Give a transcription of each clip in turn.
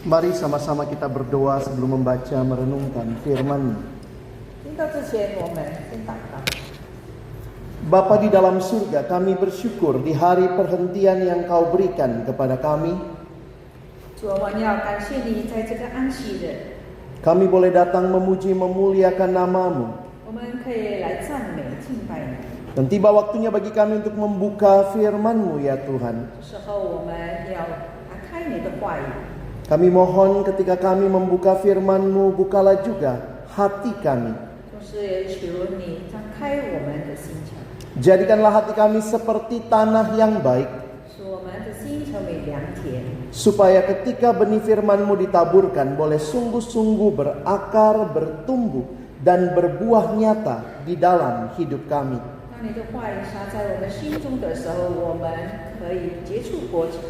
Mari sama-sama kita berdoa sebelum membaca merenungkan firman-Mu. 听到之前，我们先祷告。 Bapa di dalam surga, kami bersyukur di hari perhentian yang Kau berikan kepada kami. 主，我们要感谢你，在这个安息日， Kami boleh datang memuji memuliakan nama-Mu. 我们可以来赞美敬拜你。 Dan tiba waktunya bagi kami untuk membuka firman-Mu ya Tuhan. 这时候，我们要打开你的话语。 Kami mohon ketika kami membuka firman-Mu, bukalah juga hati kami. 同时也求你张开我们的心肠， Jadikanlah hati kami seperti tanah yang baik, 使我们的心成为良田， supaya ketika benih firman-Mu ditaburkan boleh sungguh-sungguh berakar, bertumbuh, dan berbuah nyata di dalam hidup kami. 当你的话语撒在我们心中的时候，我们可以结出果子。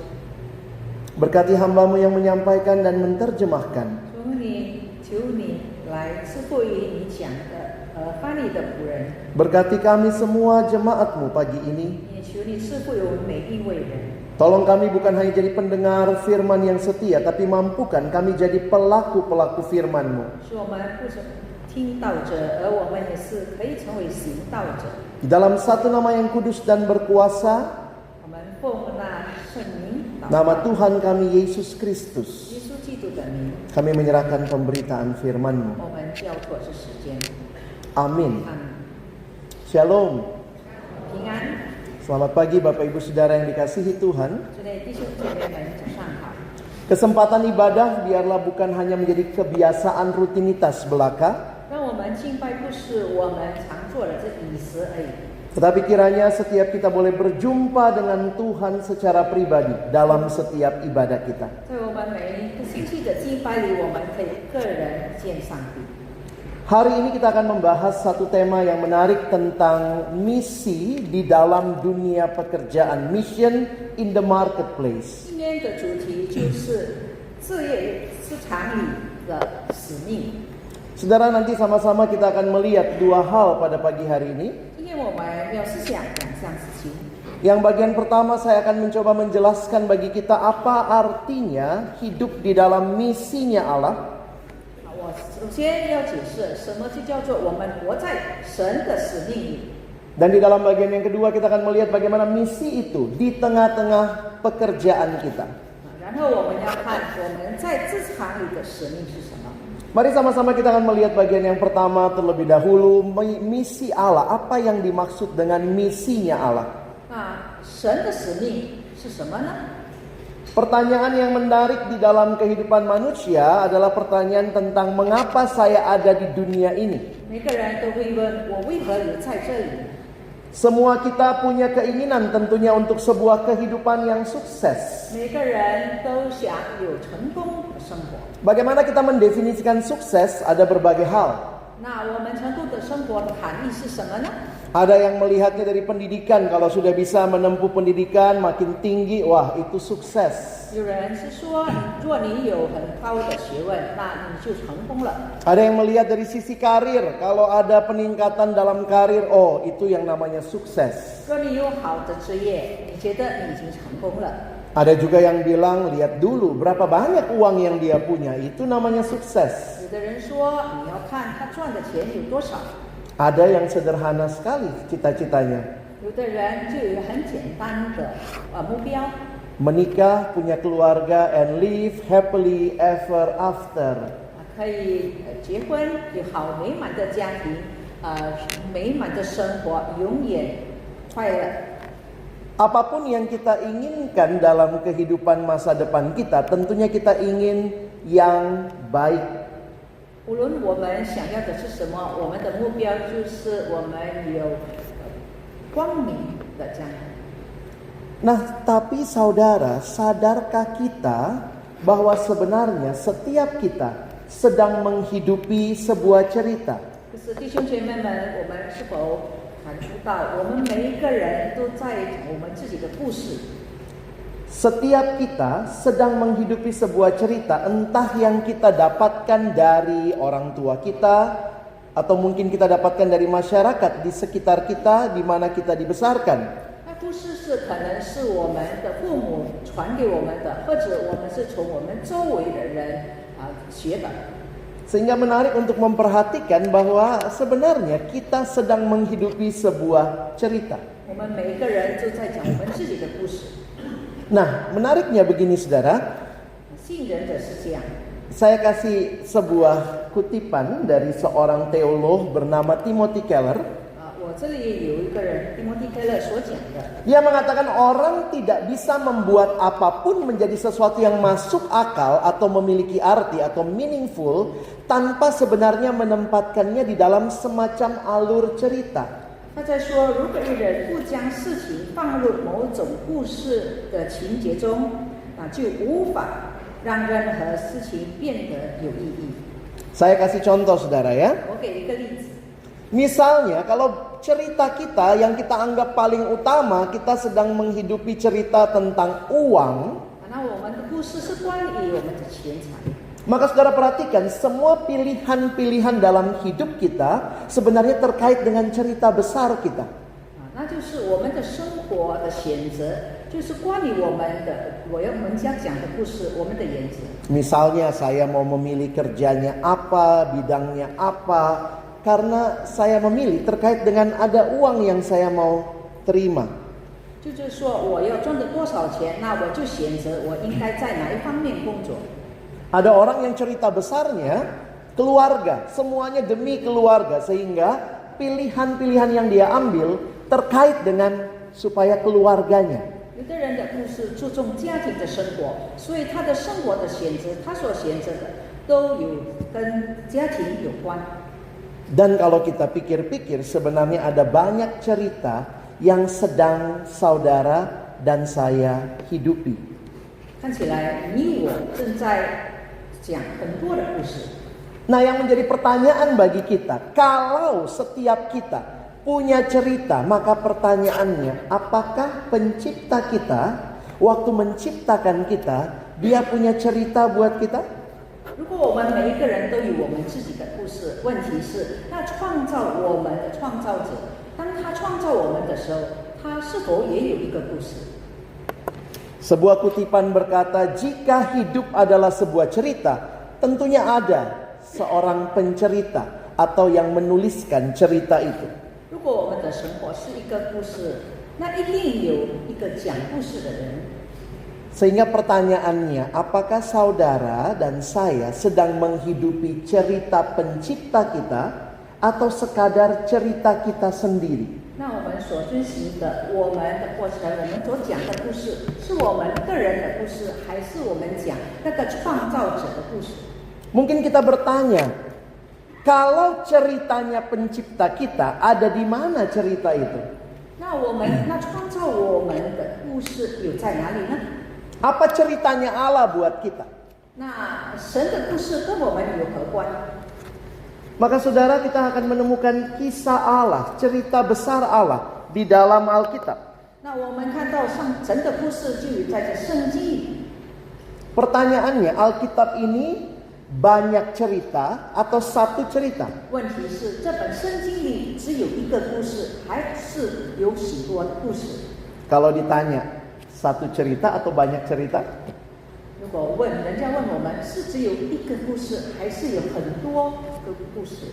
Berkati hamba-Mu yang menyampaikan dan menerjemahkan. 求你来赐福于你讲的翻译的仆人， Berkati kami semua jemaat-Mu pagi ini. 也求你赐福于我们每一位人。 Tolong kami bukan hanya jadi pendengar firman yang setia, tapi mampukan kami jadi pelaku-pelaku firman-Mu. 使我们不止听道者，而我们也是可以成为行道者。 Di dalam satu nama yang kudus dan berkuasa, 我们奉那圣名祷 nama 告， Tuhan kami Yesus Kristus, 耶稣基督的名， kami menyerahkan pemberitaan firman-Mu. 我们交托这时间。 Amin. 阿门。 Shalom. 平安， Selamat pagi Bapak Ibu Saudara yang dikasihi Tuhan. 这类弟兄姐妹们早上好。 Kesempatan ibadah biarlah bukan hanya menjadi kebiasaan rutinitas belaka, 让我们敬拜不是我们常做的这仪式而已， tetapi kiranya setiap kita boleh berjumpa dengan Tuhan secara pribadi dalam setiap ibadah kita. 在我们每一个星期的敬拜里，我们可以个人见上帝。 Hari ini kita akan membahas satu tema yang menarik tentang misi di dalam dunia pekerjaan, mission in the marketplace. 今天的主题就是事业市场里的使命。 Saudara, nanti sama-sama kita akan melihat dua hal pada pagi hari ini. 今天我们要思想两项事情。 Yang bagian pertama saya akan mencoba menjelaskan bagi kita apa artinya hidup di dalam misinya Allah. 我首先要解释什么就叫做我们活在神的使命里。 Dan di dalam bagian yang kedua kita akan melihat bagaimana misi itu di tengah-tengah pekerjaan kita. 然后我们要看我们在职场里的使命是什么。 Mari sama-sama kita akan melihat bagian yang pertama terlebih dahulu, misi Allah. Apa yang dimaksud dengan misinya Allah? 那神的使命是什么呢？ Pertanyaan yang menarik di dalam kehidupan manusia adalah pertanyaan tentang mengapa saya ada di dunia ini. 每个人都会问我为何有在这里。 Semua kita punya keinginan tentunya untuk sebuah kehidupan yang sukses. 每个人都想有成功的生活。 Bagaimana kita mendefinisikan sukses? Ada berbagai hal. 那我们成功的生活的含义是什么呢？ Ada yang melihatnya dari pendidikan. Kalau sudah bisa menempuh pendidikan makin tinggi, wah itu sukses. 有人是说，如果你有很高的学问，那你就成功了。 Ada yang melihat dari sisi karir. Kalau ada peningkatan dalam karir, oh itu yang namanya sukses. 如果你有好的职业，你觉得你已经成功了。 Ada juga yang bilang, lihat dulu berapa banyak uang yang dia punya, itu namanya sukses. 有的人说，你要看他赚的钱有多少。 Ada yang sederhana sekali cita-citanya. 有的人就有一个很简单的目标， Menikah, punya keluarga, and live happily ever after. 可以结婚，有好美满的家庭，美满的生活，永远快乐。 Apapun yang kita inginkan dalam kehidupan masa depan kita, tentunya kita ingin yang baik. 无论我们想要的是什么，我们的目标就是我们有光明的将来。 Nah, tapi saudara, sadarkah kita bahwa sebenarnya setiap kita sedang menghidupi sebuah cerita? 可是弟兄姐妹们，我们是否感触到，我们每一个人都在讲我们自己的故事？ Setiap kita sedang menghidupi sebuah cerita, entah yang kita dapatkan dari orang tua kita, atau mungkin kita dapatkan dari masyarakat di sekitar kita, di mana kita dibesarkan. 那故事是可能是我们的父母传给我们的，或者我们是从我们周围的人学的。Sehingga menarik untuk memperhatikan bahwa sebenarnya kita sedang menghidupi sebuah cerita. 我们每一个人都在讲我们自己的故事。Nah, menariknya begini saudara, 吸引人的是这样。 saya kasih sebuah kutipan dari seorang teolog bernama Timothy Keller. 我这里有一个人 Timothy Keller 所讲的， Dia mengatakan orang tidak bisa membuat apapun menjadi sesuatu yang masuk akal atau memiliki arti atau meaningful tanpa sebenarnya menempatkannya di dalam semacam alur cerita. 他在说，如果一人不将事情放入某种故事的情节中，就无法让任何事情变得有意义。 Saya kasih contoh saudara ya. 我给一个例子， Misalnya kalau cerita kita yang kita anggap paling utama, kita sedang menghidupi cerita tentang uang. 那我们的故事是关于我们的钱财。 Maka saudara perhatikan, semua pilihan-pilihan dalam hidup kita sebenarnya terkait dengan cerita besar kita. 那就是我们的生活的选择，就是关于我们家讲的故事，我们的原则。 Misalnya saya mau memilih kerjanya apa, bidangnya apa, karena saya memilih terkait dengan ada uang yang saya mau terima. 就是说，我要赚的多少钱，那我就选择我应该在哪一方面工作。 Ada orang yang cerita besarnya keluarga, semuanya demi keluarga, sehingga pilihan-pilihan yang dia ambil terkait dengan supaya keluarganya. 有的人的故事注重家庭的生活，所以他的生活的选择，他所选择的都有跟家庭有关。 Dan kalau kita pikir-pikir, sebenarnya ada banyak cerita yang sedang saudara dan saya hidupi. 看起来你我正在讲很多的故事。 Nah, yang menjadi pertanyaan bagi kita, kalau setiap kita punya cerita, maka pertanyaannya, apakah pencipta kita waktu menciptakan kita, dia punya cerita buat kita? 如果我们每一个人都有我们自己的故事，问题是，那创造我们的创造者，当他创造我们的时候，他是否也有一个故事？ Sebuah kutipan berkata, jika hidup adalah sebuah cerita, tentunya ada seorang pencerita atau yang menuliskan cerita itu. 如果我们的生活是一个故事，那一定有一个讲故事的人。 Sehingga pertanyaannya, apakah saudara dan saya sedang menghidupi cerita pencipta kita atau sekadar cerita kita sendiri? 那我们所遵循的，我们的过程，我们所讲的故事，是我们个人的故事，还是我们讲那个创造者的故事？ Mungkin kita bertanya, kalau ceritanya pencipta kita, ada di mana cerita itu? 那创造我们的故事有在哪里呢？ Apa ceritanya Allah buat kita? 那神的故事跟我们有何关？ Maka saudara, kita akan menemukan kisah Allah, cerita besar Allah di dalam Alkitab. 那我们看到神的故事就有在这圣经里。 Pertanyaannya, Alkitab ini banyak cerita atau satu cerita? 问题是这本圣经里只有一个故事，还是有许多的故事？ Kalau ditanya, satu cerita atau banyak cerita? 如果人家问我们是只有一个故事，还是有很多个故事？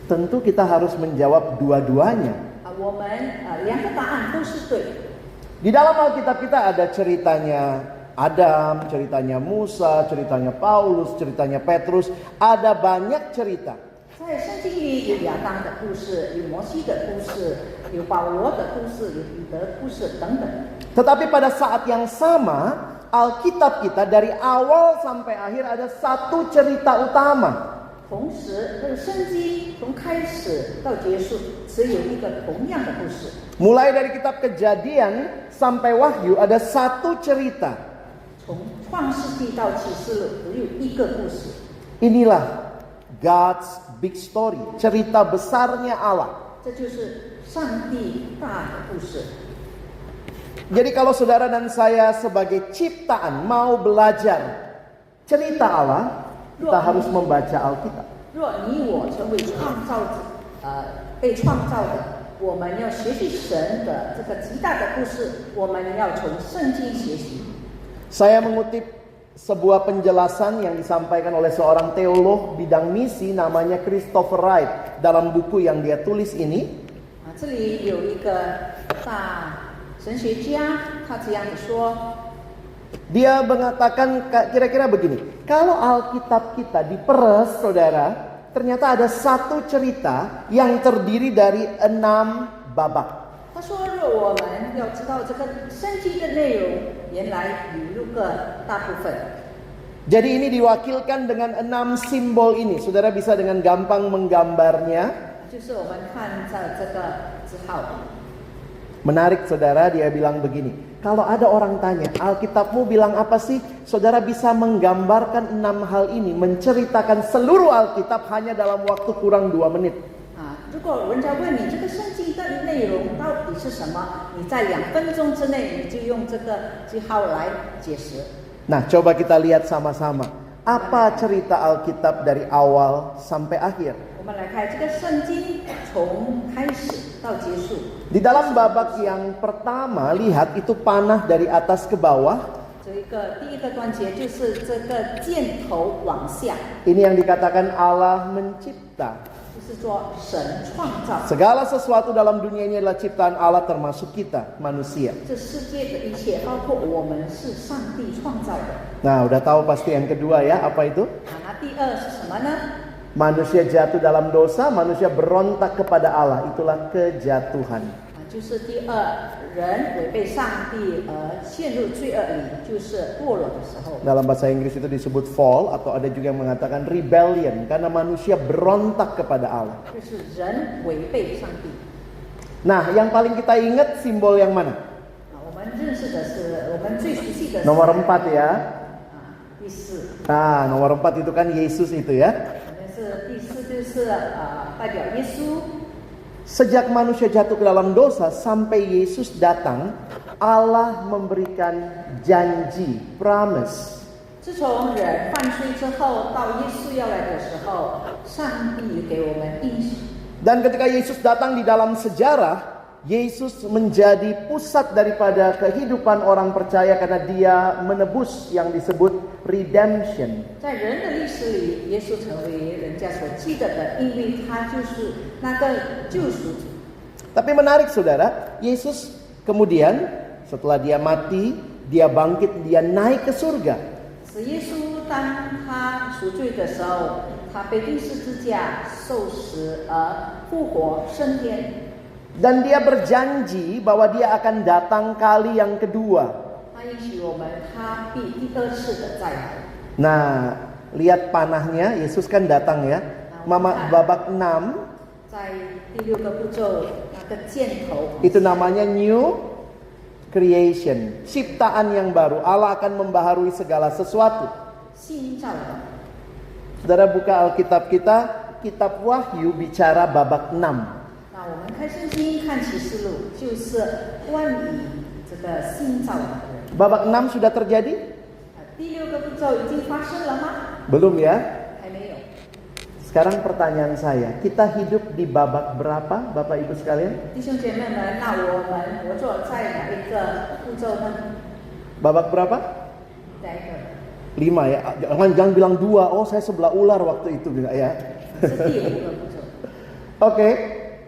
Tentu kita harus menjawab dua-duanya. 我们两个答案都是对的。 Di dalam Alkitab kita ada ceritanya Adam, ceritanya Musa, ceritanya Paulus, ceritanya Petrus. Ada banyak cerita. 在圣经里有亚当的故事，有摩西的故事，有保罗的故事，有彼得的故事等等。 Tetapi pada saat yang sama, Alkitab kita dari awal sampai akhir ada satu cerita utama. 同时，这个圣经从开始到结束只有一个同样的故事。 Mulai dari kitab Kejadian sampai Wahyu ada satu cerita. 从创世纪到启示录只有一个故事。 Inilah God's big story, cerita besarnya Allah. 这就是上帝大的故事。 Jadi kalau saudara dan saya sebagai ciptaan mau belajar cerita Allah, kita harus membaca Alkitab. 若你我成为创造者，被创造的，我们要学习神的这个极大的故事，我们要从圣经学习。Saya mengutip sebuah penjelasan yang disampaikan oleh seorang teolog bidang misi namanya Christopher Wright dalam buku yang dia tulis ini. 这里有一个大神学家，他这样子说。 Dia mengatakan kira-kira begini, kalau Alkitab kita diperes, saudara, ternyata ada satu cerita yang terdiri dari 6 babak. 他说：“若我们要知道这个圣经的内容，原来有6个大部分。 Jadi ini diwakilkan dengan 6 simbol ini. Saudara bisa dengan gampang menggambarnya. 就是我们看在这个之后， Menarik saudara, dia bilang begini. Kalau ada orang tanya, Alkitabmu bilang apa sih? Saudara bisa menggambarkan 6 hal ini, menceritakan seluruh Alkitab hanya dalam waktu kurang 2 menit. 如果人家问你这个圣经的内容到底是什么，你在2分钟之内你就用这个记号来解释。 Nah, coba kita lihat sama-sama. Apa cerita Alkitab dari awal sampai akhir? 我们来看这个圣经从开始到结束。 Di dalam babak yang pertama, lihat itu panah dari atas ke bawah. 第一个段节就是这个箭头往下， Ini yang dikatakan Allah mencipta. 就是说神创造。 Segala sesuatu dalam dunia ini adalah ciptaan Allah termasuk kita, manusia. 这世界的一切，包括我们，是上帝创造的。 Nah, udah tahu pasti yang kedua ya, apa itu? 那第二是什么呢？ Manusia jatuh dalam dosa, manusia berontak kepada Allah. Itulah kejatuhan. 就是第二，人违背上帝而陷入罪恶里，就是堕落的时候。 Dalam bahasa Inggris itu disebut fall, atau ada juga yang mengatakan rebellion, karena manusia berontak kepada Allah. 就是人违背上帝。 Nah, yang paling kita ingat simbol yang mana? 我们认识的是，我们最熟悉的是 Nomor 4 ya. 第4。 Nah, nomor 4 itu kan Yesus itu ya. 是第4，就是代表耶稣。 Sejak manusia jatuh ke dalam dosa sampai Yesus datang, Allah memberikan janji, promise. 自从人犯罪之后，到耶稣要来的时候，上帝给我们应许。 Dan ketika Yesus datang di dalam sejarah, Yesus menjadi pusat daripada kehidupan orang percaya karena dia menebus yang disebut redemption. 在人的历史里，耶稣成为人家所记得的，因为他就是那个救赎主。 Tapi menarik saudara, Yesus kemudian setelah dia mati, dia bangkit, dia naik ke surga. 是耶稣当他赎罪的时候，他被钉十字架、受死而复活升天。 Dan dia berjanji bahwa dia akan datang kali yang kedua. 他应许我们，他必第二次的再来。 Nah, lihat panahnya, Yesus kan datang ya. Mama babak 6, 在第6个步骤，那个箭头 itu namanya new creation. Ciptaan yang baru. Allah akan membaharui segala sesuatu. 新造的。 Saudara buka Alkitab kita, kitab Wahyu bicara babak 6. 那我们开圣经看启示录，就是关于这个新造的人。 Babak 6 sudah terjadi? 第6个步骤已经发生了吗？ Belum ya? 还没有。 Sekarang pertanyaan saya, kita hidup di babak berapa Bapak Ibu sekalian? 弟兄姐妹们，那我们活着在哪一个步骤呢？ Babak berapa? 哪一个？ 5 ya. Jangan bilang 2. Oh, saya sebelah ular waktu itu enggak ya. 是第5个步骤。 Oke,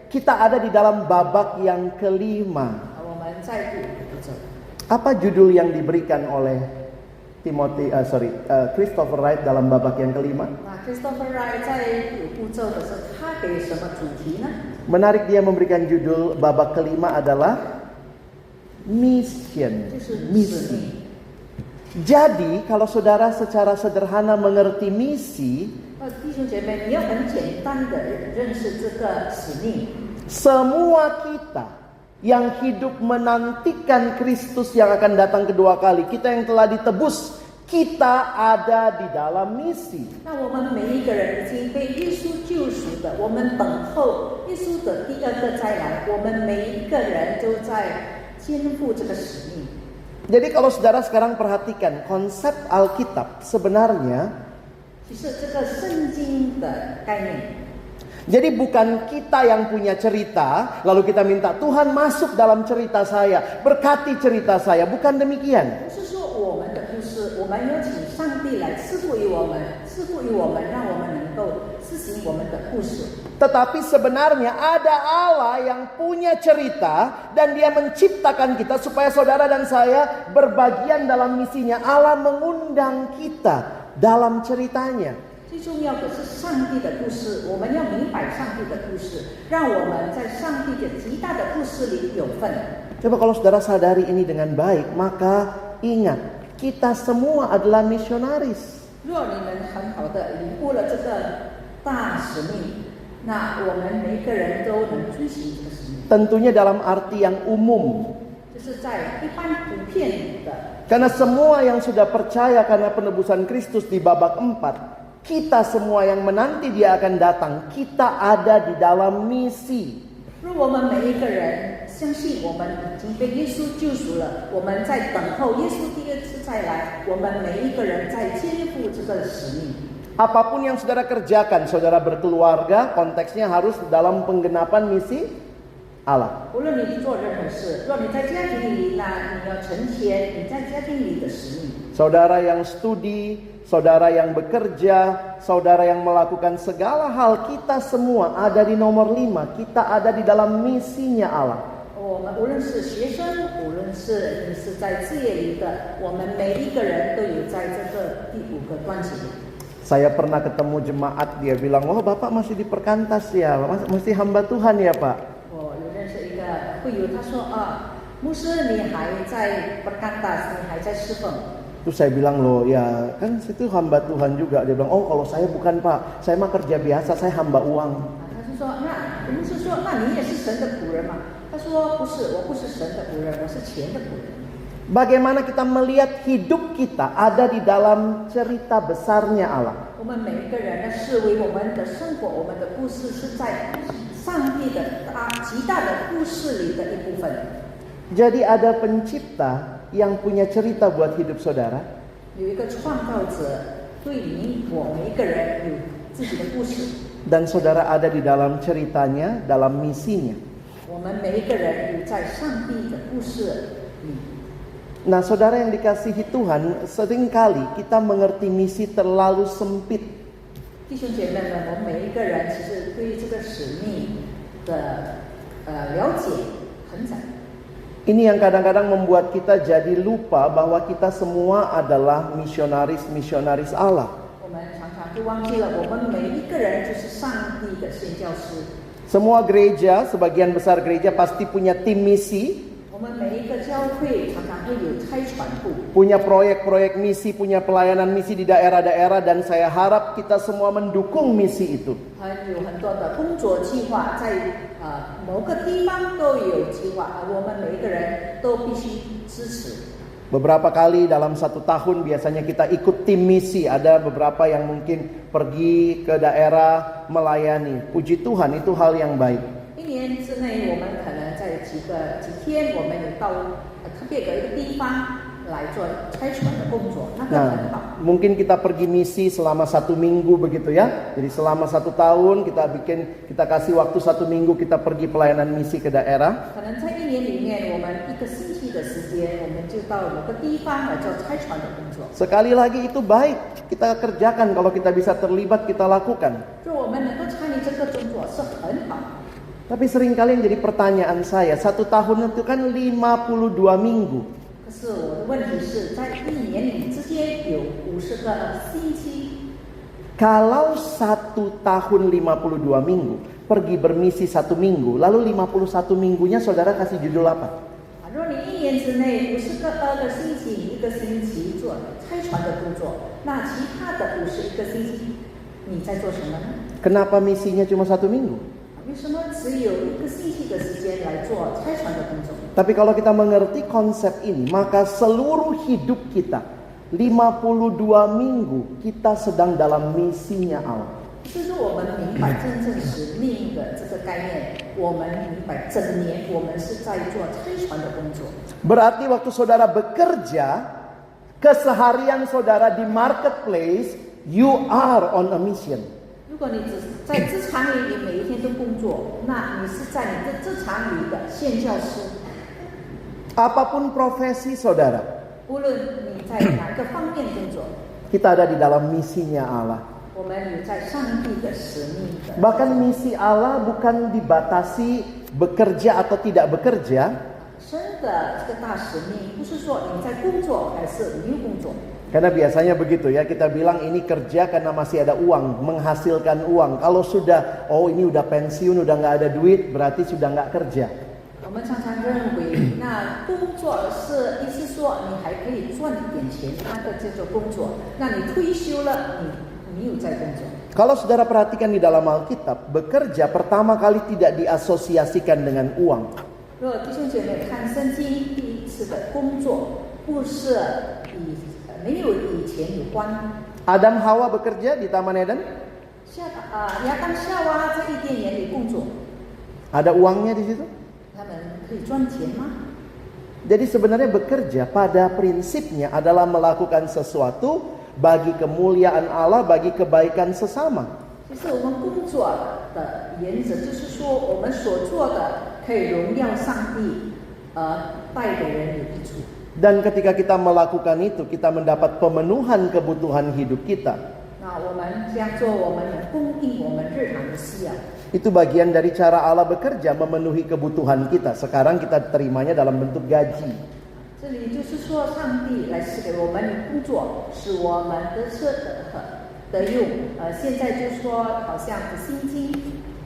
kita ada di dalam babak yang kelima. 我们在第5个步骤。 Apa judul yang diberikan oleh Christopher Wright dalam babak yang kelima? 那 Christopher Wright 在5步骤的时候，他给什么主题呢？ Menarik, dia memberikan judul babak kelima adalah mission, 就是使 misi. 命。 Jadi kalau saudara secara sederhana mengerti misi, 弟兄姐妹，你要很简单的认识这个使命。 semua kita yang hidup menantikan Kristus yang akan datang kedua kali, kita yang telah ditebus, kita ada di dalam misi. 那我们每一个人已经被耶稣救赎的，我们等候耶稣的第2个再来，我们每一个人都在肩负这个使命。 Jadi kalau saudara sekarang perhatikan konsep Alkitab sebenarnya, 其实这个圣经的概念， jadi bukan kita yang punya cerita, lalu kita minta Tuhan masuk dalam cerita saya, berkati cerita saya, bukan demikian. 不是说我们的故们有请上帝来赐福于我们，让我们能够施行我们的故事。 Tetapi sebenarnya ada Allah yang punya cerita dan dia menciptakan kita supaya saudara dan saya berbagian dalam misinya. Allah mengundang kita dalam ceritanya. 最重要的是上帝的故事，我们要明白上帝的故事，让我们在上帝的极大的故事里有份。 Coba kalau saudara sadari ini dengan baik, maka ingat, kita semua adalah misionaris. 若你们很好的领悟了这个大使命，那我们每一个人都能遵循这个使命。 Tentunya dalam arti yang umum. 就是在一般普遍的， Karena semua yang sudah percaya karena penebusan Kristus di babak 4, kita semua yang menanti dia akan datang, kita ada di dalam misi. 若我们每一个人相信我们已经被耶稣救赎了，我们在等候耶稣第二次再来，我们每一个人在肩负这个使命。 Apapun yang saudara kerjakan, saudara berkeluarga, konteksnya harus dalam penggenapan misi Allah. 无论你做任何事，若你在家庭里，那你要承前你在家庭里的使命。 Saudara yang studi, saudara yang bekerja, saudara yang melakukan segala hal, kita semua ada di nomor 5. Kita ada di dalam misinya Allah. 我们无论是学生，无论是你是在事业里的，我们每一个人都有在这个第5个端节。 Saya pernah ketemu jemaat, dia bilang, "Oh, Bapak masih di perkantas ya, masih hamba Tuhan ya, Pak." 我有认识一个会友，他说牧师你还在perkantas，你还在侍奉。 Terus saya bilang, "Loh ya kan situ hamba Tuhan juga." Dia bilang, "Oh kalau saya bukan Pak, saya mah kerja biasa, saya hamba uang." 他就说牧师说那你也是神的仆人嘛？他说不是，我不是神的仆人，我是钱的仆人。 Bagaimana kita melihat hidup kita ada di dalam cerita besarnya Allah. 我们每一个人的视为我们的生活，我们的故事是在上帝的极大的故事里的一部分。 Jadi ada pencipta yang punya cerita buat hidup saudara. 有一个创造者对你我每一个人有自己的故事。 Dan saudara ada di dalam ceritanya, dalam misinya. 我们每一个人有在上帝的故事里。 Nah saudara yang dikasihi Tuhan, seringkali kita mengerti misi terlalu sempit. 弟兄姐妹们，我们每一个人其实对于这个使命的了解很窄。 Ini yang kadang-kadang membuat kita jadi lupa bahwa kita semua adalah misionaris-misionaris Allah. 我们常常就忘记了，我们每一个人就是上帝的宣教师。 Semua gereja, sebagian besar gereja pasti punya tim misi. 我们每一个教会常常会有差传部， Punya proyek-proyek misi, punya pelayanan misi di daerah-daerah. Dan saya harap kita semua mendukung misi itu. 有很多的工作计划，在某个地方都有计划，我们每一个人都必须支持。 Beberapa kali dalam 1 tahun biasanya kita ikut tim misi. Ada beberapa yang mungkin pergi ke daerah melayani. Puji Tuhan, itu hal yang baik. 1年之内，我们可能在几天，我们有到特别的一个地方来做差传的工作，那个很好。 Mungkin kita pergi misi selama 1 minggu begitu ya. Jadi selama 1 tahun kita kasih waktu 1 minggu kita pergi pelayanan misi ke daerah. 可能在1年里面，我们1个星期的时间，我们就到某个地方来做差传的工作。 Sekali lagi itu baik, kita kerjakan kalau kita bisa terlibat kita lakukan. 就我们能够参与这个工作是很好。 Tapi seringkali yang jadi pertanyaan saya, 1 tahun itu kan 52 minggu. 可是我的问题是在1年里之间有50个星期。 Kalau 1 tahun 52 minggu, pergi bermisi 1 minggu, lalu 51 minggunya saudara kasih judul apa? 若你1年之内52个星期，你1个星期做差传的工作，那其他的51个星期你在做什么呢？ Kenapa misinya cuma 1 minggu? 为什么只有1个星期的时间来做差传的工作？ Tapi kalau kita mengerti konsep ini, maka seluruh hidup kita 52 minggu kita sedang dalam misinya Allah. 就是我们明白真正使命的这个概念，我们明白整年我们是在做差传的工作。 Berarti waktu saudara bekerja, keseharian saudara di marketplace, you are on a mission. 如果你只在职场里，你每一天都工作，那你是在你的职场里的宣教师。 Apapun profesi saudara, 无论你在哪个方面工作？ Kita ada di dalam misinya Allah. 我们有在上帝的使命的。 Bahkan misi Allah bukan dibatasi bekerja atau tidak bekerja. 神的这个大使命不是说你在工作还是没有工作。 Karena biasanya begitu ya, kita bilang ini kerja karena masih ada uang, menghasilkan uang. Kalau sudah, oh ini udah pensiun, udah nggak ada duit, berarti sudah nggak kerja. 我们常常认为，那工作是意思说你还可以赚一点钱，那个叫做工作。那你退休了，你没有在工作。 Kalau saudara perhatikan di dalam Alkitab, bekerja pertama kali tidak diasosiasikan dengan uang. 如果弟兄姐妹看圣经，第一次的工作不是没有以前有关。 Adam Hawa bekerja di Taman Eden, 亚当夏娃在伊甸园里工作， ada uangnya di situ. 他们可以赚钱吗？ Jadi sebenarnya bekerja pada prinsipnya adalah melakukan sesuatu bagi kemuliaan Allah, bagi kebaikan sesama. 就是我们工作的原则，就是说我们所做的可以荣耀上帝，带给人有益处。 Dan ketika kita melakukan itu, kita mendapat pemenuhan kebutuhan hidup kita. 那我们这样做，我们能供应我们日常的需要。 Itu bagian dari cara Allah bekerja, memenuhi kebutuhan kita. Sekarang kita terimanya dalam bentuk gaji. 这里就是说，上帝来赐给我们的工作，使我们得用。现在就说好像是薪金。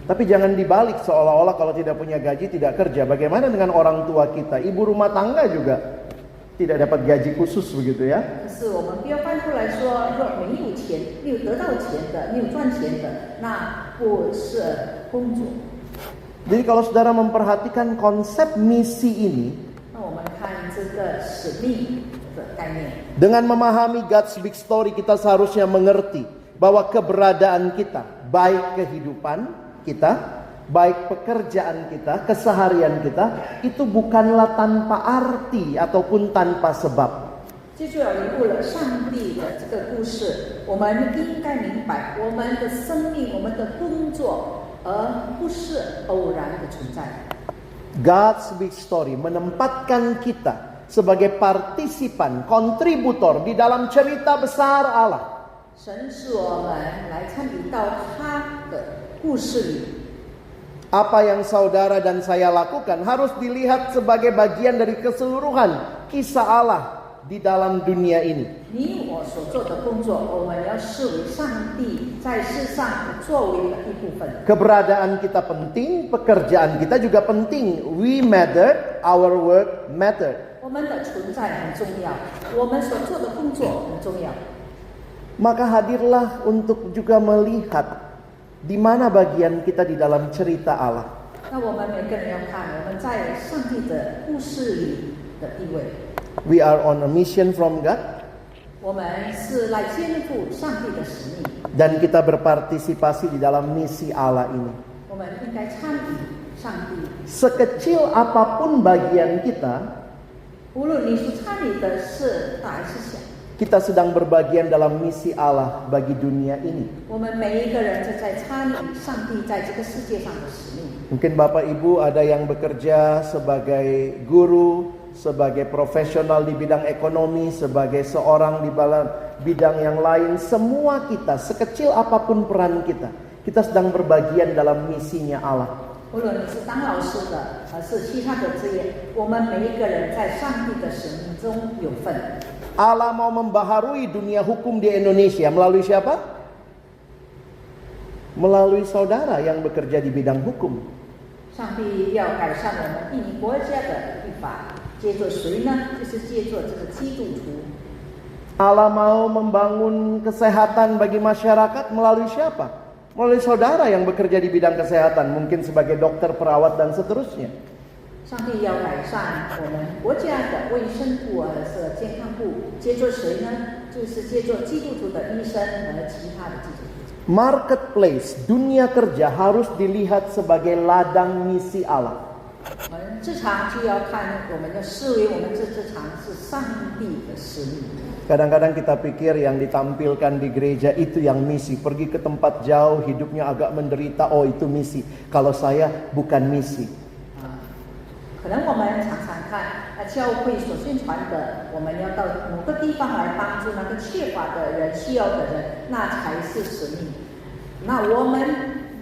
Tapi jangan dibalik seolah-olah kalau tidak punya gaji tidak kerja. Bagaimana dengan orang tua kita? Ibu rumah tangga juga tidak dapat gaji khusus begitu ya. 可是我们不要翻过来说，若没有钱、没有得到钱的、没有赚钱的，那不是工作。 Jadi kalau saudara memperhatikan konsep misi ini, 那我们看这个使命的概念。 dengan memahami God's big story, kita seharusnya mengerti bahwa keberadaan kita, baik kehidupan kita, baik pekerjaan kita, keseharian kita, itu bukanlah tanpa arti ataupun tanpa sebab. 这就要领悟了上帝的这个故事，我们应该明白，我们的生命、我们的工作，而不是偶然的存在。 God's big story menempatkan kita sebagai partisipan, kontributor di dalam cerita besar Allah. 神使我们来参与到他的故事里。 Apa yang saudara dan saya lakukan harus dilihat sebagai bagian dari keseluruhan kisah Allah di dalam dunia ini. 你我所做的工作，我们要视为上帝在世上作为的一部分。 Keberadaan kita penting, pekerjaan kita juga penting. We matter, our work matter. 我们的存在很重要，我们所做的工作很重要。 Maka hadirlah untuk juga melihat di mana bagian kita di dalam cerita Allah. 那我们每个人要看我们在上帝的故事里的地位。 We are on a mission from God. 我们是来肩负上帝的使命， Dan kita berpartisipasi di dalam misi Allah ini. 我们应该参与上帝。 Sekecil apapun bagian kita, 无论你所参与的是大还是小， kita sedang berbagian dalam misi Allah bagi dunia ini. 我们每一个人都在参与上帝在这个世界上的使命。 Mungkin Bapak Ibu ada yang bekerja sebagai guru, sebagai profesional di bidang ekonomi, sebagai seorang di bidang yang lain. Semua kita, sekecil apapun peran kita, kita sedang berbagian dalam misinya Allah. 无论你是当老师的，还是其他的职业，我们每一个人在上帝的使命中有份。 Allah mau membaharui dunia hukum di Indonesia melalui siapa? Melalui saudara yang bekerja di bidang hukum. 上帝要改善我们印尼国家的律法，借助谁呢？就是借助这个基督徒。 Allah mau membangun kesehatan bagi masyarakat melalui siapa? Melalui saudara yang bekerja di bidang kesehatan, mungkin sebagai dokter, perawat, dan seterusnya. 上帝要改善我们国家的卫生部是健康部，借助谁呢？就是借助基督徒的医生和其他的基督徒。 Marketplace, dunia kerja harus dilihat sebagai ladang misi Allah. 我们职场就要看，我们要视为我们这职场是上帝的使命。 Kadang-kadang kita pikir yang ditampilkan di gereja itu yang misi. Pergi ke tempat jauh, hidupnya agak menderita, oh itu misi. Kalau saya bukan misi. 可能我们常常看，教会所宣传的，我们要到某个地方来帮助那个缺乏的人、需要的人，那才是使命。那我们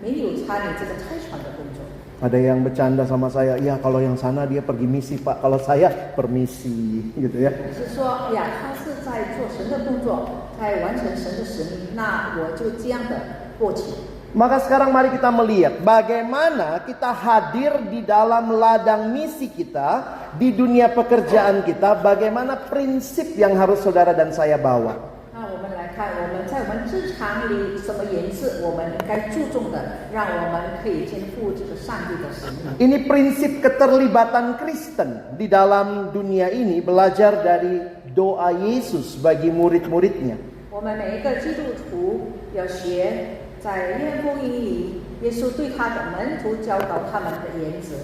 没有参与这个差传的工作。Ada yang bercanda sama saya, iya kalau yang sana dia pergi misi Pak, kalau saya permisi gitu ya. 是说，哎呀，他是在做神的工作，在完成神的使命，那我就这样的过去。Maka sekarang mari kita melihat bagaimana kita hadir di dalam ladang misi kita, di dunia pekerjaan kita, bagaimana prinsip yang harus saudara dan saya bawa. 那我们来看，我们在我们职场里什么原则我们应该注重的，让我们可以肩负这个上帝的使命。 Ini prinsip keterlibatan Kristen di dalam dunia ini, belajar dari doa Yesus bagi murid-muridnya. 我们每一个基督徒要学，在约福音里，耶稣对他的门徒教导他们的原则。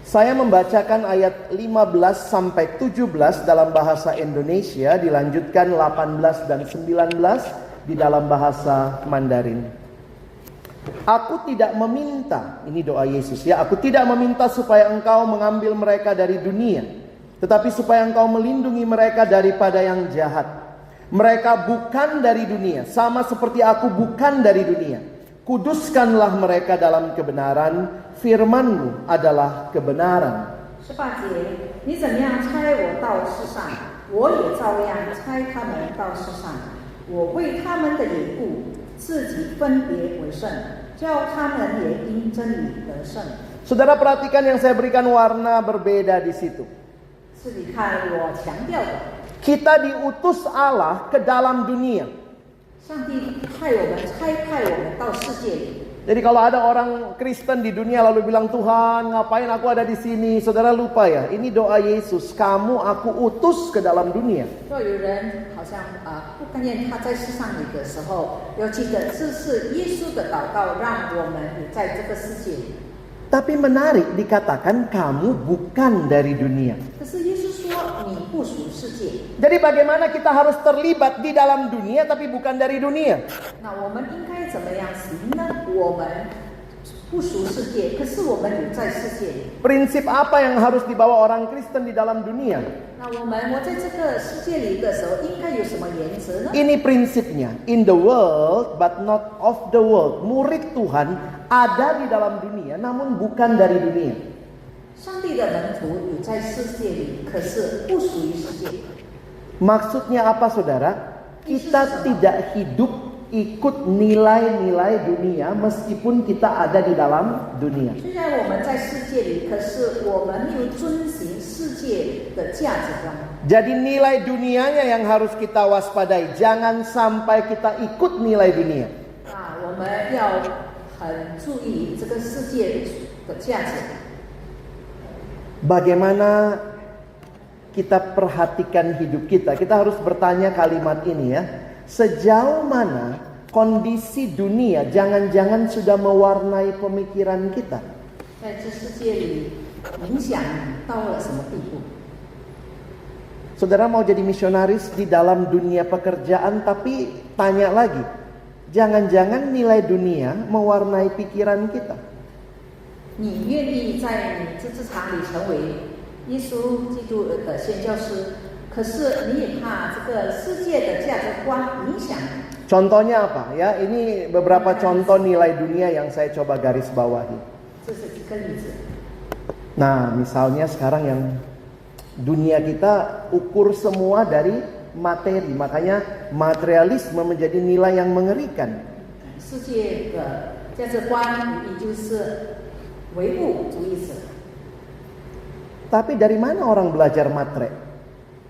Saya membacakan ayat 15 sampai 17 dalam bahasa Indonesia, dilanjutkan 18 dan 19 di dalam bahasa Mandarin. Aku tidak meminta, ini doa Yesus ya, aku tidak meminta supaya engkau mengambil mereka dari dunia, tetapi supaya engkau melindungi mereka daripada yang jahat. Mereka bukan dari dunia, sama seperti aku bukan dari dunia. Kuduskanlah mereka dalam kebenaran, firman-Mu adalah kebenaran. 18节，你怎么样差我到世上，我也照样差他们到世上。我为他们的缘故，自己分别为圣，叫他们也因真理得胜。 Saudara perhatikan yang saya berikan warna berbeda di situ. 是你看我强调的， Kita diutus Allah ke dalam dunia. 上帝派我们到世界里。 Jadi kalau ada orang Kristen di dunia lalu bilang, Tuhan ngapain aku ada di sini? Saudara lupa ya, ini doa Yesus. Kamu aku utus ke dalam dunia. 若有人好像不甘愿他在世上里的时候，要记得这是耶稣的祷告，让我们也在这个世界里。 Tapi menarik dikatakan kamu bukan dari dunia. 可是耶稣说你不属世界。 Jadi bagaimana kita harus terlibat di dalam dunia tapi bukan dari dunia? 那我们应该怎么样行呢？我们不属世界，可是我们有在世界里。 Prinsip apa yang harus dibawa orang Kristen di dalam dunia? 那我在这个世界里的时候，应该有什么原则呢？ Ini prinsipnya, in the world but not of the world. Murid Tuhan ada di dalam dunia namun bukan dari dunia. 上帝的门徒有在世界里，可是不属于世界。 Maksudnya apa saudara? Kita tidak hidup ikut nilai-nilai dunia meskipun kita ada di dalam dunia. 虽然我们在世界里，可是我们没有遵循世界的价值观。 Jadi nilai dunianya yang harus kita waspadai. Jangan sampai kita ikut nilai dunia. 我们要很注意这个世界的价值。 Bagaimana kita perhatikan hidup kita? Kita harus bertanya kalimat ini ya. Sejauh mana kondisi dunia jangan-jangan sudah mewarnai pemikiran kita? 在这世界里，影响到了什么地步？ Saudara mau jadi misionaris di dalam dunia pekerjaan, tapi tanya lagi, jangan-jangan nilai dunia mewarnai pikiran kita? 你愿意在你这职场里成为耶稣基督的宣教师，可是你也怕这个世界的价值观影响你。 Contohnya apa ya? Ini beberapa contoh nilai dunia yang saya coba garis bawahi. 这是一个例子。 Nah, misalnya sekarang yang dunia kita ukur semua dari materi, makanya materialisme menjadi nilai yang mengerikan. 世界的价值观也就是唯物主义者。 Tapi dari mana orang belajar matre?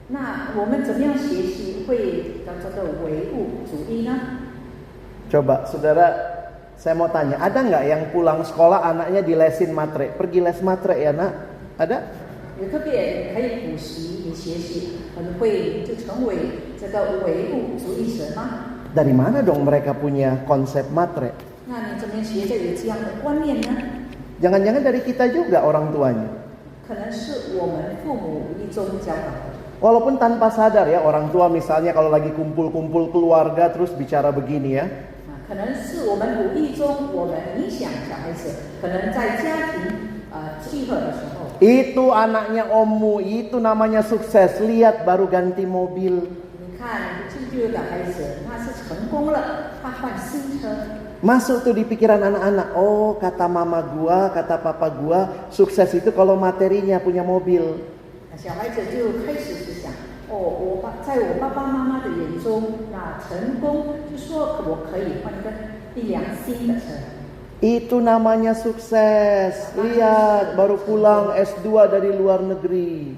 那我们怎么样学习会到这个唯物主义呢？ Coba saudara, saya mau tanya, ada nggak yang pulang sekolah anaknya dilesin matre? Pergi les matre ya nak? Ada? 有特别可以补习，你学习很会就成为这个唯物主义者吗？ Dari mana dong mereka punya konsep matre? 那你怎么学着有这样的观念呢？ Jangan-jangan dari kita juga orang tuanya. 可能是我们父母无意中教导的。 Walaupun tanpa sadar ya, orang tua misalnya kalau lagi kumpul-kumpul keluarga terus bicara begini ya. 可能是我们无意中我们影响小孩子，可能在家庭聚会的时候。Itu anaknya ommu, itu namanya sukses. Lihat baru ganti mobil. 你看这就有的孩子，他是成功了，他换新车。 Masuk tuh di pikiran anak-anak. Oh, kata mama gua, kata papa gua, sukses itu kalau materinya punya mobil. 那小孩子就开始去想，哦，在我爸爸妈妈的眼中，那成功就说我可以换一辆新的车。 Itu namanya sukses. Lihat, baru pulang S2 dari luar negeri.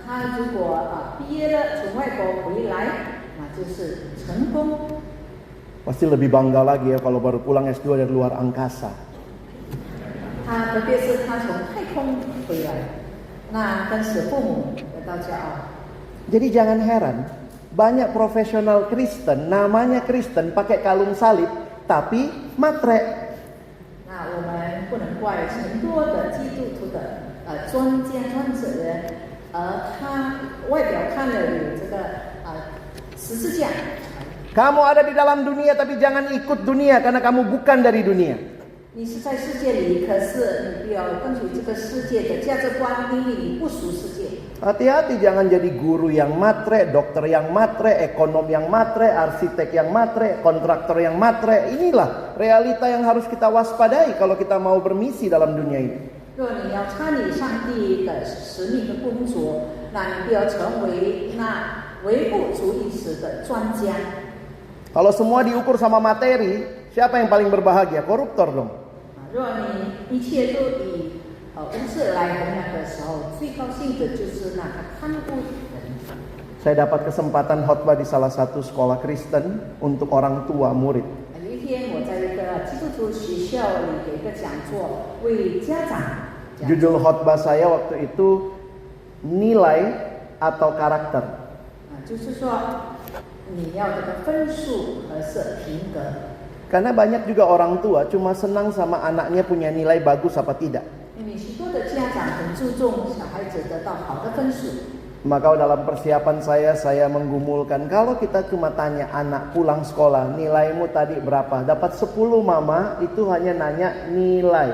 他如果毕业了从外国回来，那就是成功。 Pasti lebih bangga lagi ya kalau baru pulang S2 dari luar angkasa. 他特别是他从太空回来，那更使父母得到骄傲。 Jadi jangan heran, banyak profesional Kristen, namanya Kristen pakai kalung salib, tapi matre. 那我们不能怪很多的基督徒的专责人，他外表看了有这个十字架。 Kamu ada di dalam dunia tapi jangan ikut dunia karena kamu bukan dari dunia. 你是在世界里，可是你不要跟随这个世界的价值观，因为你不属世界。 Hati-hati jangan jadi guru yang matre, dokter yang matre, ekonom yang matre, arsitek yang matre, kontraktor yang matre. Inilah realita yang harus kita waspadai kalau kita mau bermisi dalam dunia ini. 若你要参与上帝的使命的工作，那你不要成为那唯物主义史的专家。 Kalau semua diukur sama materi, siapa yang paling berbahagia? Koruptor dong. 若你一切都以物质来衡量的时候，最高兴的就是那个贪污人。 Saya dapat kesempatan khotbah di salah satu sekolah Kristen untuk orang tua murid. 有一天我在一个基督徒学校里给一个讲座，为家长讲。 Judul khotbah saya waktu itu nilai atau karakter. 就是说你要这个分数和是品格。 Karena banyak juga orang tua cuma senang sama anaknya punya nilai bagus apa tidak. 因为许多的家长很注重小孩子得到好的分数。 Maka dalam persiapan saya menggumulkan, kalau kita cuma tanya anak pulang sekolah, nilaimu tadi berapa? Dapat 10 mama, itu hanya nanya nilai.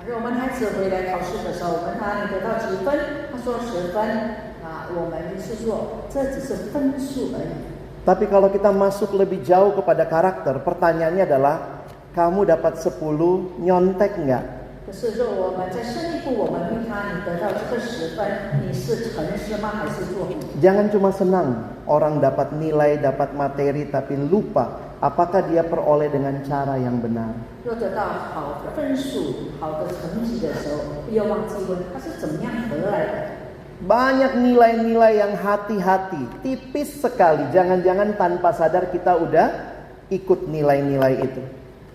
我们孩子回来考试的时候，我问他你得到几分？他说10分。我们是说这只是分数而已。 Tapi kalau kita masuk lebih jauh kepada karakter, pertanyaannya adalah, kamu dapat 10, nyontek nggak? 可是若我们再深一步，我们问他你得到这个10分，你是诚实吗？还是作弊？ Jangan cuma senang orang dapat nilai, dapat materi, tapi lupa apakah dia peroleh dengan cara yang benar. 若得到好的分数、好的成绩的时候，不要忘记问他是怎么样得来的。 Banyak nilai-nilai yang hati-hati, tipis sekali. Jangan-jangan tanpa sadar kita udah ikut nilai-nilai itu.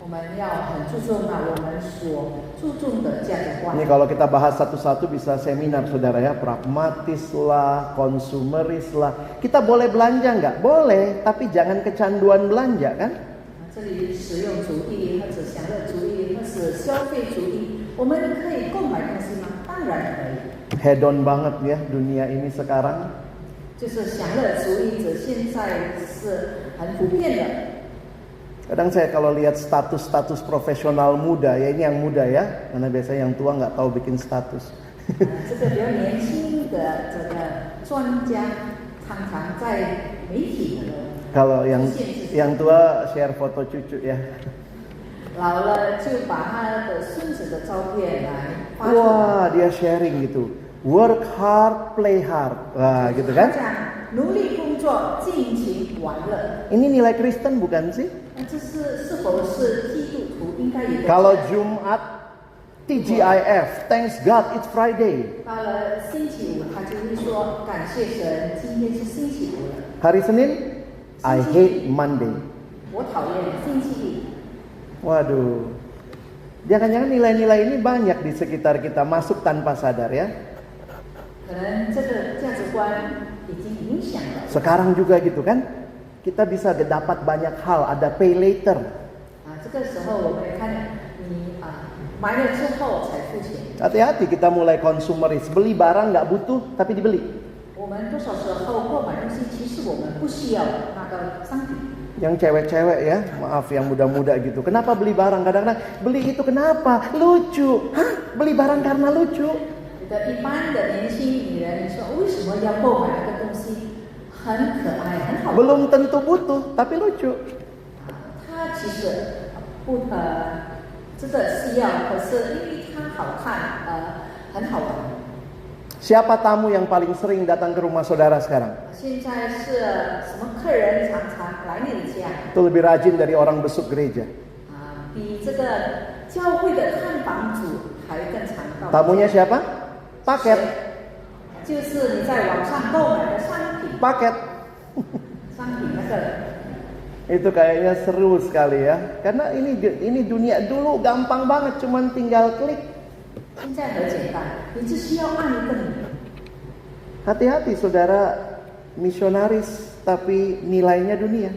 我们要很注重我们所注重的价值观。 Ini kalau kita bahas satu-satu bisa seminar saudara ya. Pragmatis lah, konsumeris lah. Kita boleh belanja nggak? Boleh, tapi jangan kecanduan belanja kan? 这里实用主义或者享乐主义或者消费主义，我们可以购买东西吗？当然可以。 Hedon banget ya dunia ini sekarang. 就是享乐主义者现在是很普遍的。 Kadang saya kalau lihat status-status profesional muda, ya ini yang muda ya, karena biasanya yang tua nggak tahu bikin status. 这个比较年轻的这个专家，常常在媒体的。 Kalau yang tua share foto cucu ya. 老了就把他的孙子的照片来发出来。 Wah dia sharing gitu. Work hard, play hard. Wah gitu kan? 这样努力工作，尽情玩乐。 Ini nilai Kristen bukan sih? 那这是否是基督徒应该有的？ Kalau Jumat TGIF, thanks God it's Friday. 到了星期五，他就会说感谢神，今天是星期五了。 Hari Senin, I hate Monday. 我讨厌星期一。 Waduh. Jangan-jangan nilai-nilai ini banyak di sekitar kita, masuk tanpa sadar ya. 可能这个价值观已经影响了。 Sekarang juga gitu kan? Kita bisa dapat banyak hal, ada pay later. 这个时候我们看你买了之后才付钱。 Hati-hati kita mulai konsumeris, beli barang nggak butuh tapi dibeli. 我们多少时候购买东西，其实我们不需要那个商品。 Yang cewek-cewek ya, maaf yang muda-muda gitu. Kenapa beli barang? Kadang-kadang beli itu kenapa? Lucu. Hah? Beli barang karena lucu? 一个一般的年轻女人，你说为什么要购买那个东西？很可爱，很好玩。 Belum tentu butuh, tapi lucu. 它其实真的需要，可是因为它好看，很好玩。 Siapa tamu yang paling sering datang ke rumah saudara sekarang? 现在是什么客人常常来你的家？ Itu lebih rajin dari orang besuk gereja. 比这个教会的看房主还更常到。 Tamunya siapa? Paket. 就是你在网上购买的商品。 Paket. 商品那个。 Itu kayaknya seru sekali ya. Karena ini dunia dulu gampang banget, cuman tinggal klik. 现在很简单，你只需要按一个钮。 Hati-hati saudara, misionaris tapi nilainya dunia.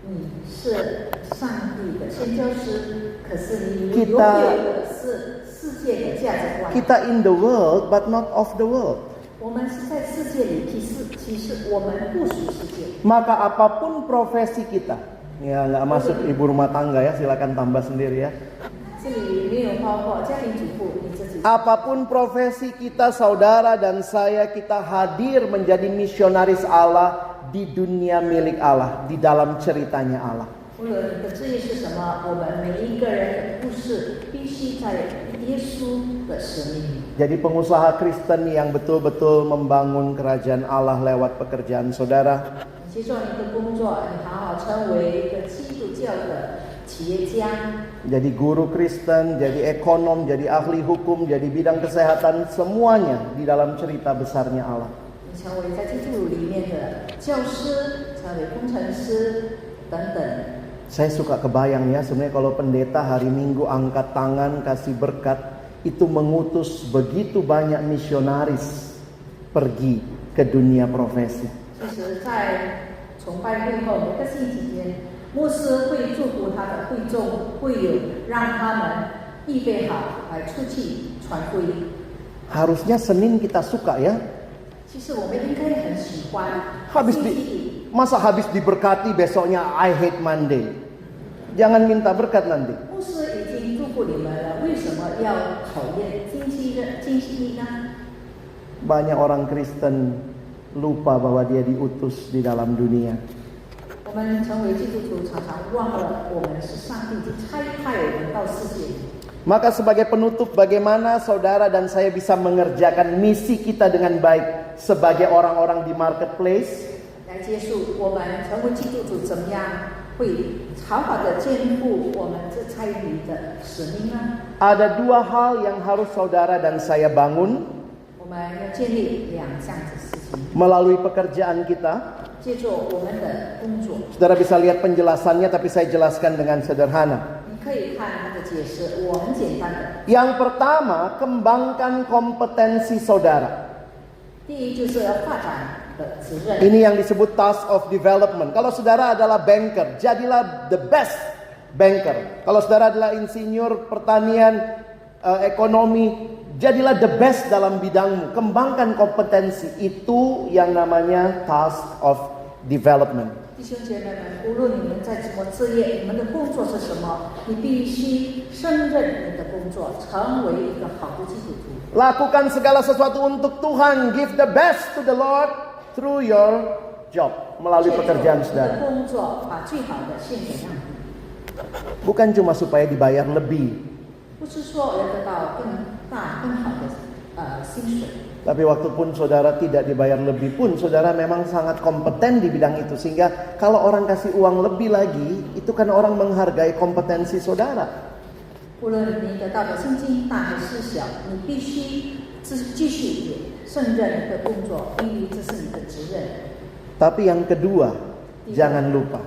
你是上帝的宣教师，可是你 Kita- 拥有的是世界的价值观。 Kita in the world but not of the world. 我们是在世界里，其实我们不属世界。 Maka apapun profesi kita, ya nggak masuk ibu rumah tangga ya, silakan tambah sendiri ya. 这里没有包括家庭主妇，你自己。 Apapun profesi kita, saudara dan saya, kita hadir menjadi misionaris Allah di dunia milik Allah, di dalam ceritanya Allah. 无论你的职业是什么，我们每一个人的故事必须在耶稣的使命里。 Jadi pengusaha Kristen yang betul-betul membangun kerajaan Allah lewat pekerjaan saudara. 你接受你的工作，你好好成为一个基督教的企业家。 Jadi guru Kristen, jadi ekonom, jadi ahli hukum, jadi bidang kesehatan, semuanya di dalam cerita besarnya Allah. 你成为在基督里面的教师，成为工程师等等。 Saya suka kebayang ya, sebenarnya kalau pendeta hari Minggu angkat tangan kasih berkat, itu mengutus begitu banyak misionaris pergi ke dunia profesi. 其实，在崇拜会后每个星期天，牧师会祝福他的会众会友，让他们预备好来出去传福音。 Harusnya Senin kita suka ya. 其实我们应该很喜欢 Masa habis diberkati besoknya I hate Monday. Jangan minta berkat nanti. 牧师已经祝福你们了，为什么要讨厌星期一呢？ Banyak orang Kristen lupa bahwa dia diutus di dalam dunia. 我们成为基督徒，常常忘了我们是上帝已经差派我们到世界里。 Maka sebagai penutup, bagaimana saudara dan saya bisa mengerjakan misi kita dengan baik sebagai orang-orang di marketplace? 来结束，我们成为基督徒怎么样会好好的肩负我们这差旅的使命呢？ Ada dua hal yang harus saudara dan saya bangun 我们要建立两项的事情， melalui pekerjaan kita. 借助我们的工作。 Saudara bisa lihat penjelasannya, tapi saya jelaskan dengan sederhana. 你可以看他的解释，我很简单的。 Yang pertama, kembangkan kompetensi saudara. 第一就是要发展的责任。 Ini yang disebut task of development. Kalau saudara adalah banker, jadilah the best banker. Kalau saudara adalah insinyur pertanian, ekonomi, jadilah the best dalam bidangmu. Kembangkan kompetensi. Itu yang namanya task of development. 弟兄姐妹们，无论你们在什么职业，你们的工作是什么，你必须胜任你的工作，成为一个好的基督徒。 Lakukan segala sesuatu untuk Tuhan. Give the best to the Lord through your job. Melalui pekerjaan 借助你的 saudara. 工作，把最好的献给上帝， Bukan cuma supaya dibayar lebih. 不是说要得到更大、更好的薪水。 Tapi waktu pun saudara tidak dibayar lebih pun, saudara memang sangat kompeten di bidang itu. Sehingga kalau orang kasih uang lebih lagi, itu kan orang menghargai kompetensi saudara. 无论你得到的薪金大还是小，你必须继续胜任你的工作，因为这是你的责任。 Tapi yang kedua, jangan lupa,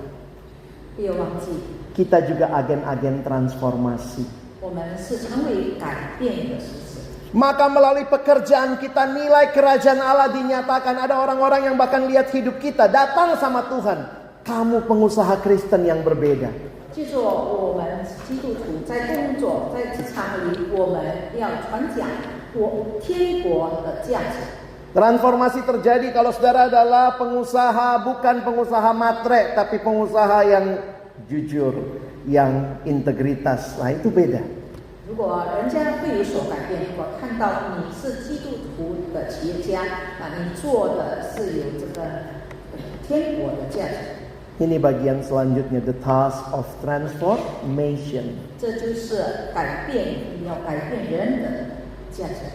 不要忘记， kita juga agen-agen transformasi. 我们是成为改变的使者。 Maka melalui pekerjaan kita nilai kerajaan Allah dinyatakan. Ada orang-orang yang bahkan lihat hidup kita datang sama Tuhan. Kamu pengusaha Kristen yang berbeda. 记住，我们基督徒在工作、在职场里，我们要传讲天国的价值。 Transformasi terjadi kalau saudara adalah pengusaha, bukan pengusaha matre, tapi pengusaha yang jujur, yang integritas. Nah itu beda. 如如果人家会有所改变，如果看到你是基督徒的企业家，你做的是有这个天国的价值。Ini bagian selanjutnya, the task of transformation. 这就是改变，要改变人的价值。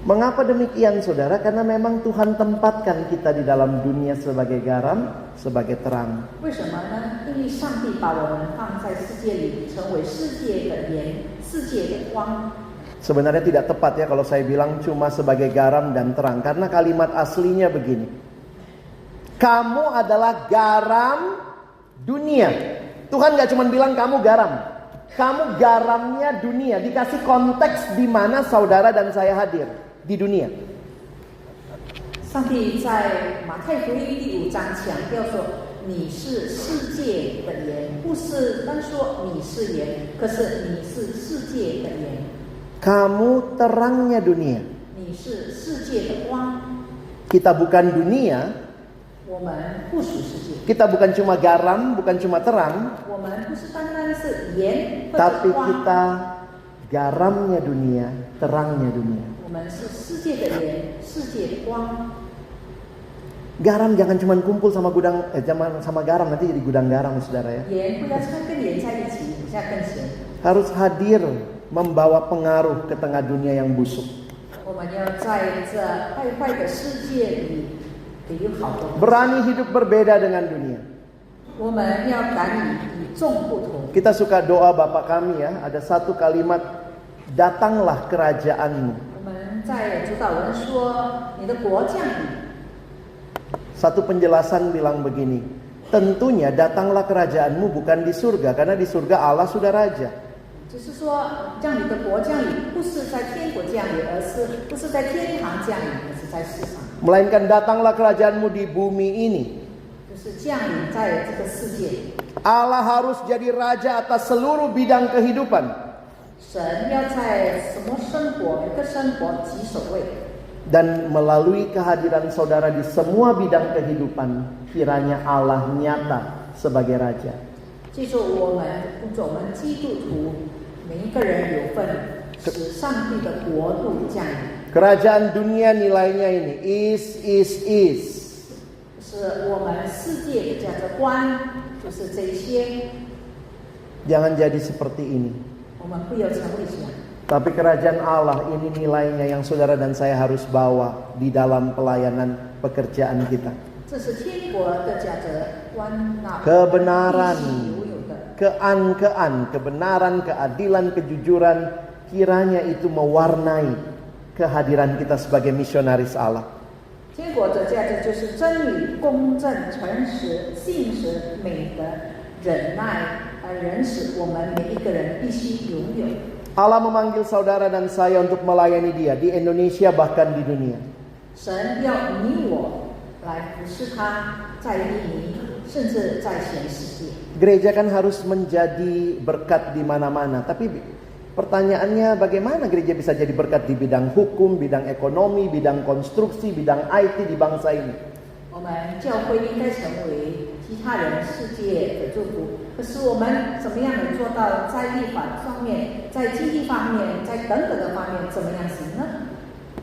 Mengapa demikian, saudara? Karena memang Tuhan tempatkan kita di dalam dunia sebagai garam, sebagai terang. 为什么呢？因为上帝把我们放在世界里，成为世界的盐，世界的光。Sebenarnya tidak tepat ya kalau saya bilang cuma sebagai garam dan terang, karena kalimat aslinya begini. Kamu adalah garam dunia. Tuhan gak cuma bilang kamu garam. Kamu garamnya dunia. Dikasih konteks di mana saudara dan saya hadir di dunia. 上帝在马太福音第5章强调说，你是世界的盐，不是单说你是盐，可是你是世界的盐。 Kamu terangnya dunia. 你是世界的光。 Kita bukan dunia. 我们不属世界。 Kita bukan cuma garam, bukan cuma terang. 我们不是单单是盐或 Tapi 者光。 kita garamnya dunia, terangnya dunia. 我们是世界的盐，世界的光。 Garam jangan cuma kumpul sama sama garam, nanti jadi gudang garam, saudara ya. 盐不要跟盐在一起，等下更咸。 Harus hadir membawa pengaruh ke tengah dunia yang busuk. 我们要在这坏的世界里也有好的。 Berani hidup berbeda dengan dunia. 我们要敢与众不同。 Kita suka doa Bapa kami ya, ada satu kalimat, datanglah kerajaanmu. 我们在主祷文说，你的国降临。 Satu penjelasan bilang begini, tentunya datanglah kerajaanmu bukan di surga, karena di surga Allah sudah raja. 就是说，让你的国降临，不是在天国降临，不是在天堂降临，而是在世上。 Melainkan datanglah kerajaanmu di bumi ini. 就是降临在这个世界。 Allah harus jadi raja atas seluruh bidang kehidupan. 神要在什么生活，每个生活居首位。 Dan melalui kehadiran saudara di semua bidang kehidupan, kiranya Allah nyata sebagai raja. 记住我们工作，我们基督徒每一个人有份，使上帝的国度降临。 Kerajaan dunia nilainya ini is. 是我们世界的价值观，就是这些。 Jangan jadi seperti ini. 我们不要成为这样。 Tapi kerajaan Allah ini nilainya yang saudara dan saya harus bawa di dalam pelayanan pekerjaan kita. 这是天国的价值观， Kebenaran, 拥有的。 kebenaran, keadilan, kejujuran, kiranya itu mewarnai kehadiran kita sebagai misionaris Allah. 天国的价值就是真理、公正、诚实、信实、美德、忍耐、仁慈，我们每一个人必须拥有。 Allah memanggil saudara dan saya untuk melayani Dia di Indonesia bahkan di dunia. 神要你我来服侍他，在印尼，甚至在全世界。 Gereja kan harus menjadi berkat di mana-mana. Tapi pertanyaannya, bagaimana gereja bisa jadi berkat di bidang hukum, bidang ekonomi, bidang konstruksi, bidang IT di bangsa ini? 我们教会应该成为其他人世界的祝福，可是我们怎么样能做到在立法方面、在经济方面、在等等的方面怎么样行呢？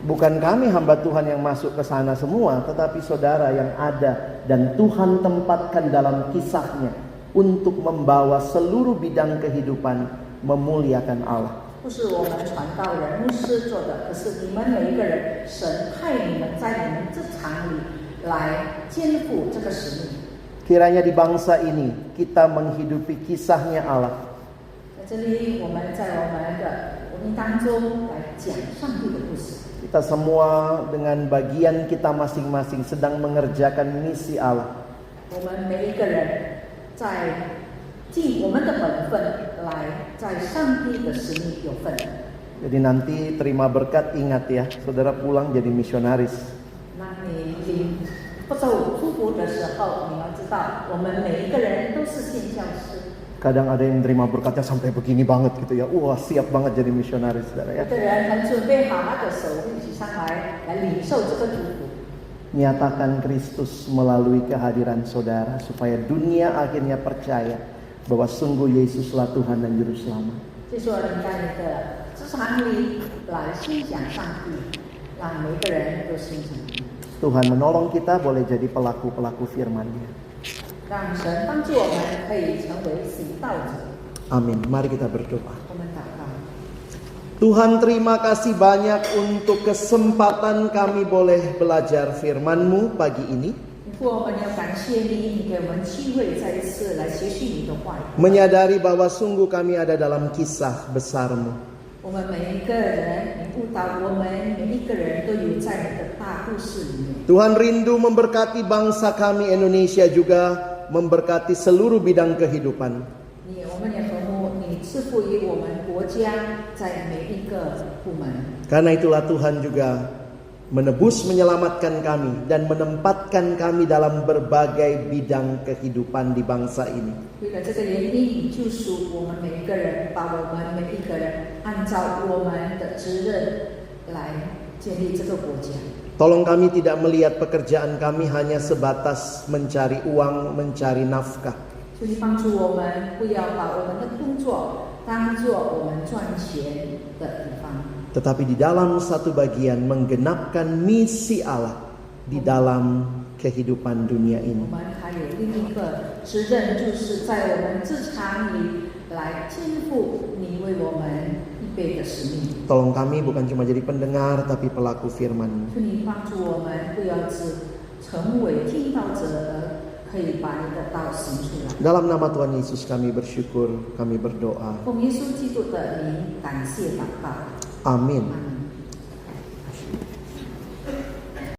Bukan kami hamba Tuhan yang masuk ke sana semua, tetapi saudara yang ada dan Tuhan tempatkan dalam kisahnya untuk membawa seluruh bidang kehidupan memuliakan Allah. 不是我们传道人、牧师做的，可是你们每一个人，神派你们在你们这场里来肩负这个使命。 Kiranya di bangsa ini kita menghidupi kisahnya Allah. 在这里，我们在我们的文明当中来讲上帝的故事。 Kita semua dengan bagian kita masing-masing sedang mengerjakan misi Allah. 我们每一个人在尽我们的本分来在上帝的使命有份。 Jadi nanti terima berkat, ingat ya, saudara pulang jadi misionaris. 那你领不受祝福的时候，你要知道，我们每一个人都是宣教师。 Kadang ada yang terima berkatnya sampai begini banget gitu ya. Wah, siap banget jadi misionaris, saudara ya. 有的人很准备好那个手一起上来领受这个祝福。 Nyatakan Kristus melalui kehadiran saudara supaya dunia akhirnya percaya bahwa sungguh Yesuslah Tuhan dan Juru Selamat. 就说你在你的职场里来欣赏上帝，让每个人都欣赏你。 Tuhan menolong kita boleh jadi pelaku-pelaku firman-Nya. 让神帮助我们可以成为行道者。 Amin. Mari kita berdoa. 我们祷告， Tuhan, terima kasih banyak untuk kesempatan kami boleh belajar firman-Mu pagi ini. 父，我们要感谢你，你给我们机会再一次来学习你的话语。 Menyadari bahwa sungguh kami ada dalam kisah besar-Mu. 我们每一个人，你误导我们每一个人都有在你的大故事里面。 Tuhan rindu memberkati bangsa kami Indonesia, juga memberkati seluruh bidang kehidupan. 我们也和睦，你赐福于我们国家在每一个部门。 Karena itulah Tuhan juga menebus, menyelamatkan kami dan menempatkan kami dalam berbagai bidang kehidupan di bangsa ini. 为了这个原因，你救赎我们每一个人，把我们每一个人按照我们的责任来建立这个国家。 Tolong kami tidak melihat pekerjaan kami hanya sebatas mencari uang, mencari nafkah. 求你帮助我们，不要把我们的工作当做我们赚钱的地方。 Tetapi di dalam satu bagian menggenapkan misi Allah di dalam kehidupan dunia 我 ini. 们还有另一个责任，就是在我们职场里来肩负你为我们预备的使命。 Tolong kami bukan cuma jadi pendengar, tapi pelaku firman-Mu. 求你帮助我们，不要只成为听到者，而可以把你的道行出来。 Dalam nama Tuhan Yesus kami bersyukur, kami berdoa. 奉耶稣基督的名，感谢祷告。 Amin. Amin.